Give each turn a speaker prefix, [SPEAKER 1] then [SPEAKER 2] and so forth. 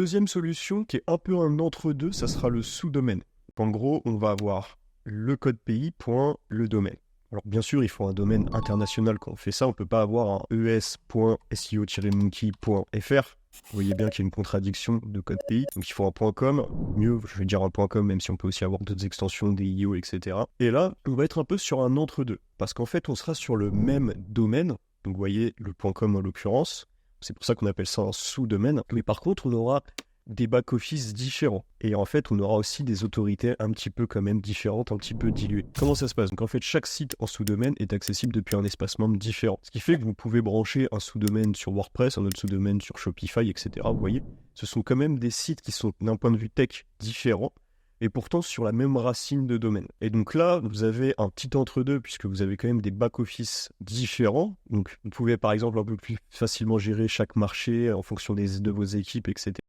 [SPEAKER 1] Deuxième solution qui est un peu un entre-deux, ça sera le sous-domaine. En gros, on va avoir le code pays, point, le domaine. Alors bien sûr, il faut un domaine international quand on fait ça. On ne peut pas avoir un es.seo-monkey.fr. Vous voyez bien qu'il y a une contradiction de code pays. Donc il faut un .com. Mieux, je vais dire un .com, même si on peut aussi avoir d'autres extensions, des IO, etc. Et là, on va être un peu sur un entre-deux. Parce qu'en fait, on sera sur le même domaine. Donc vous voyez, le .com en l'occurrence. C'est pour ça qu'on appelle ça un sous-domaine. Mais par contre, on aura des back-office différents. Et en fait, on aura aussi des autorités un petit peu quand même différentes, un petit peu diluées. Comment ça se passe? Donc en fait, chaque site en sous-domaine est accessible depuis un espace membre différent. Ce qui fait que vous pouvez brancher un sous-domaine sur WordPress, un autre sous-domaine sur Shopify, etc. Vous voyez, ce sont quand même des sites qui sont d'un point de vue tech différents, et pourtant sur la même racine de domaine. Et donc là, vous avez un petit entre-deux, puisque vous avez quand même des back-office différents. Donc vous pouvez par exemple un peu plus facilement gérer chaque marché en fonction de vos équipes, etc.